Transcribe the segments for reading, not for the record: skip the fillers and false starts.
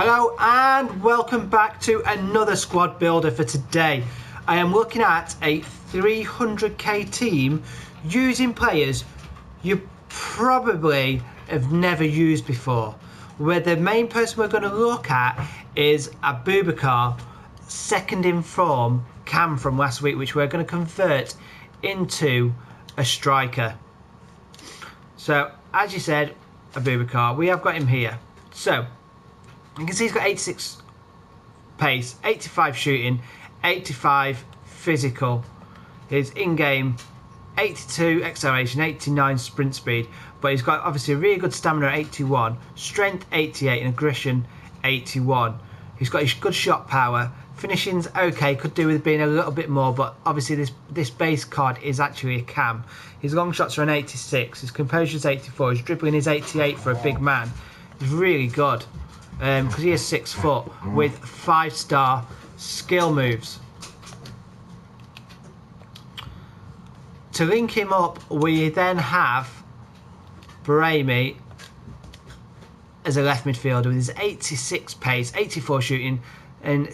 Hello and welcome back to another squad builder for today. I am looking at a 300k team using players you probably have never used before. Where the main person we're going to look at is Aboubakar, second in form cam from last week, which we're going to convert into a striker. So as you said, Aboubakar, we have got him here. So you can see he's got 86 pace, 85 shooting, 85 physical. His in-game 82 acceleration, 89 sprint speed, but he's got obviously a really good stamina at 81, strength 88 and aggression 81. He's got his good shot power, finishing's okay, could do with being a little bit more, but obviously this base card is actually a cam. His long shots are an 86, his composure's 84, his dribbling is 88 for a big man. He's really good. Because he is 6 foot with 5-star skill moves. To link him up, we then have Brahimi as a left midfielder with his 86 pace, 84 shooting, and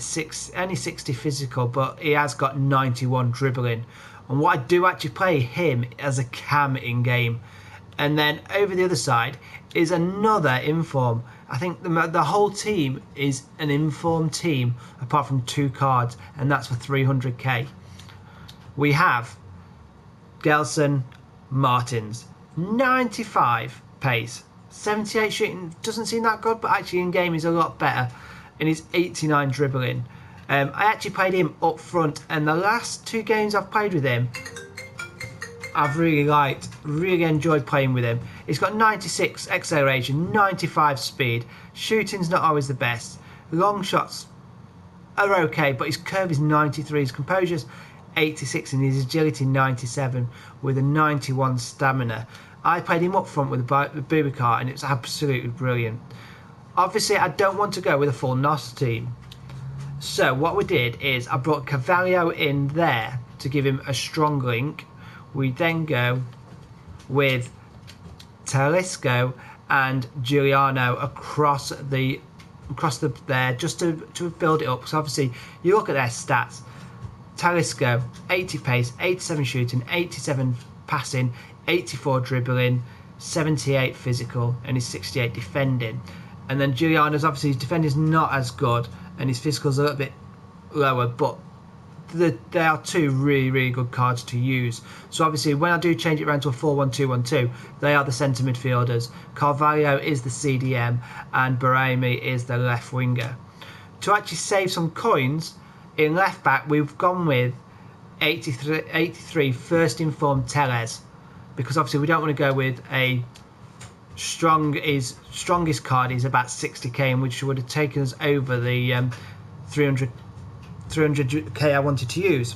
only 60 physical, but he has got 91 dribbling. And what I do actually play him as a cam in game. And then over the other side is another inform. I think the whole team is an informed team apart from 2 cards, and that's for 300k. We have Gelson Martins, 95 pace, 78 shooting, doesn't seem that good, but actually in game he's a lot better, and he's 89 dribbling. I actually played him up front, and the last 2 games I've played with him I've really liked, really enjoyed playing with him. He's got 96 acceleration, 95 speed. Shooting's not always the best. Long shots are okay, but his curve is 93. His composure's 86 and his agility 97 with a 91 stamina. I played him up front with Aboubakar and it's absolutely brilliant. Obviously, I don't want to go with a full NOS team. So what we did is I brought Carvalho in there to give him a strong link. We then go with Talisco and Giuliano across there just to build it up. So obviously you look at their stats. Talisco 80 pace, 87 shooting, 87 passing, 84 dribbling, 78 physical, and his 68 defending. And then Giuliano's obviously his defending is not as good and his physical's a little bit lower, but they are 2 really good cards to use. So obviously when I do change it around to a 4-1-2-1-2, they are the centre midfielders. Carvalho is the CDM and Brahimi is the left winger. To actually save some coins in left back, we've gone with 83 first informed Teles, because obviously we don't want to go with a strongest card is about 60k, and which would have taken us over the 300k I wanted to use.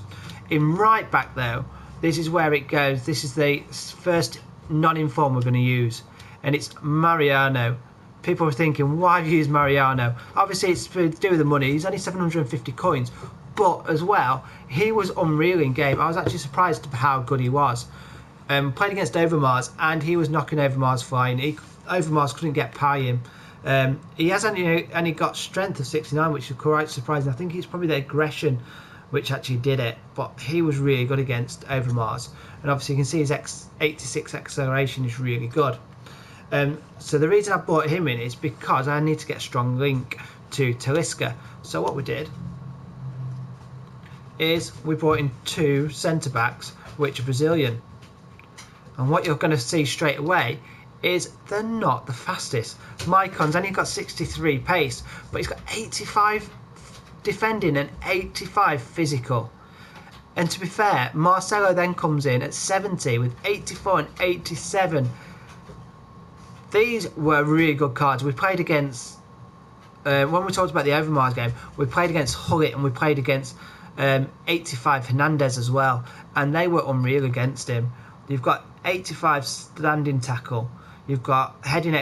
In right back though, this is where it goes. This is the first non-inform we're going to use, and it's Mariano. People are thinking, why have you used Mariano? Obviously it's to do with the money. He's only 750 coins, but as well he was unreal in game. I was actually surprised at how good he was. Played against Overmars and he was knocking Overmars flying. Overmars couldn't get by him. He has only got strength of 69, which is quite surprising. I think it's probably the aggression which actually did it, but he was really good against Overmars. And obviously you can see his 86 acceleration is really good. So the reason I brought him in is because I need to get a strong link to Talisca. So what we did is we brought in 2 centre backs which are Brazilian, and what you're going to see straight away is they're not the fastest. Maicon's only got 63 pace, but he's got 85 defending and 85 physical. And to be fair, Marcelo then comes in at 70 with 84 and 87. These were really good cards. We played against, when we talked about the Overmars game, we played against Hullet and we played against 85 Hernandez as well, and they were unreal against him. You've got 85 standing tackle, you've got heading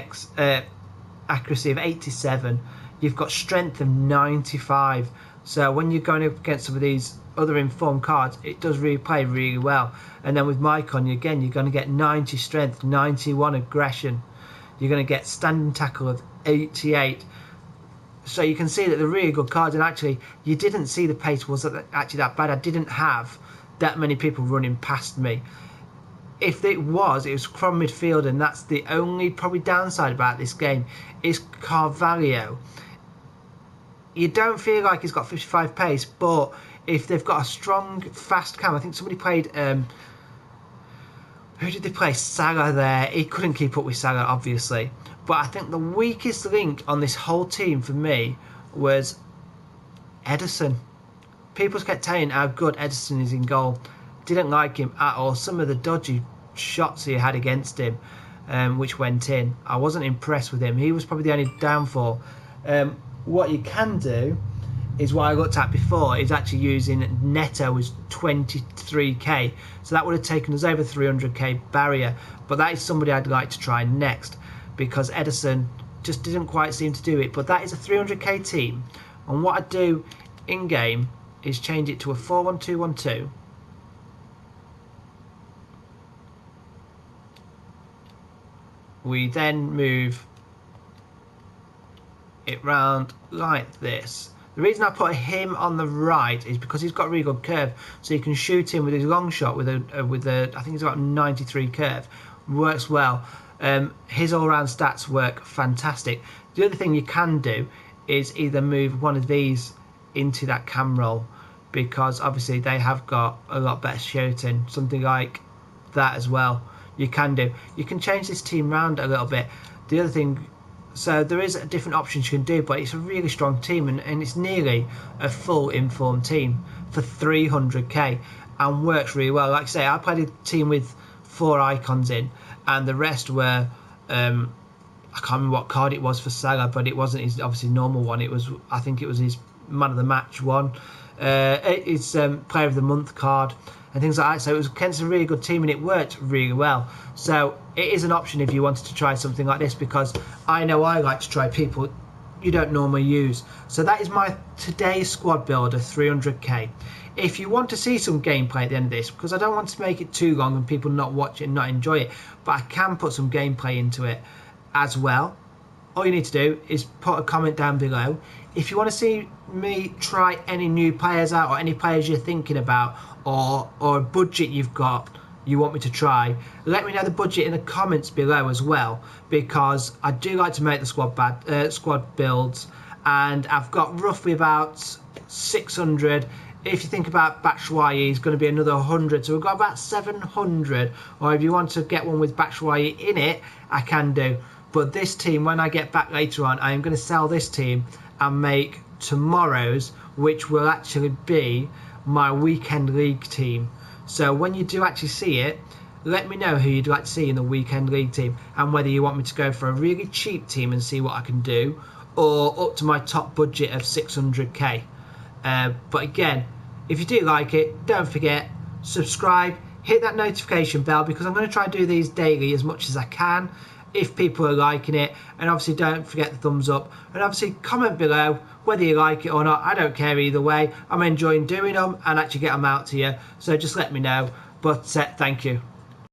accuracy of 87, you've got strength of 95. So when you're going up against some of these other informed cards, it does really play really well. And then with Maicon, again, you're going to get 90 strength, 91 aggression. You're going to get standing tackle of 88, So you can see that they're really good cards, and actually you didn't see the pace was actually that bad. I didn't have that many people running past me. If it was from midfield, and that's the only probably downside about this game is Carvalho. You don't feel like he's got 55 pace, but if they've got a strong, fast cam, I think somebody played, who did they play? Salah there. He couldn't keep up with Salah, obviously. But I think the weakest link on this whole team for me was Ederson. People kept saying how good Ederson is in goal. Didn't like him at all. Some of the dodgy shots he had against him, which went in, I wasn't impressed with him. He was probably the only downfall. What you can do is what I looked at before, is actually using Neto as 23k. So that would have taken us over 300k barrier. But that is somebody I'd like to try next, because Ederson just didn't quite seem to do it. But that is a 300k team. And what I do in game is change it to a 4-1-2-1-2. We then move it round like this. The reason I put him on the right is because he's got a really good curve, so you can shoot him with his long shot with a I think he's got 93 curve. Works well. His all-round stats work fantastic. The other thing you can do is either move one of these into that cam roll, because obviously they have got a lot better shooting. Something like that as well. You can do. You can change this team round a little bit. The other thing, so there is different options you can do, but it's a really strong team, and it's nearly a full informed team for 300k and works really well. Like I say, I played a team with 4 icons in, and the rest were I can't remember what card it was for Salah, but it wasn't his obviously normal one. It was, I think it was his man of the match one, it's player of the month card and things like that. So it was against a really good team, and it worked really well. So it is an option if you wanted to try something like this, because I know I like to try people you don't normally use. So that is my today's squad builder, 300k. If you want to see some gameplay at the end of this, because I don't want to make it too long and people not watch it and not enjoy it, but I can put some gameplay into it as well. All you need to do is put a comment down below. If you want to see me try any new players out, or any players you're thinking about, or a budget you've got you want me to try, let me know the budget in the comments below as well, because I do like to make the squad builds, and I've got roughly about 600. If you think about Batshuayi, is going to be another 100, so we've got about 700. Or if you want to get one with Batshuayi in it, I can do. But this team, when I get back later on, I am going to sell this team and make tomorrow's, which will actually be my weekend league team. So when you do actually see it, let me know who you'd like to see in the weekend league team, and whether you want me to go for a really cheap team and see what I can do, or up to my top budget of 600k. But again, if you do like it, don't forget, subscribe, hit that notification bell, because I'm going to try and do these daily as much as I can, if people are liking it. And obviously don't forget the thumbs up, and obviously comment below whether you like it or not. I don't care either way. I'm enjoying doing them and actually get them out to you, so just let me know. But thank you.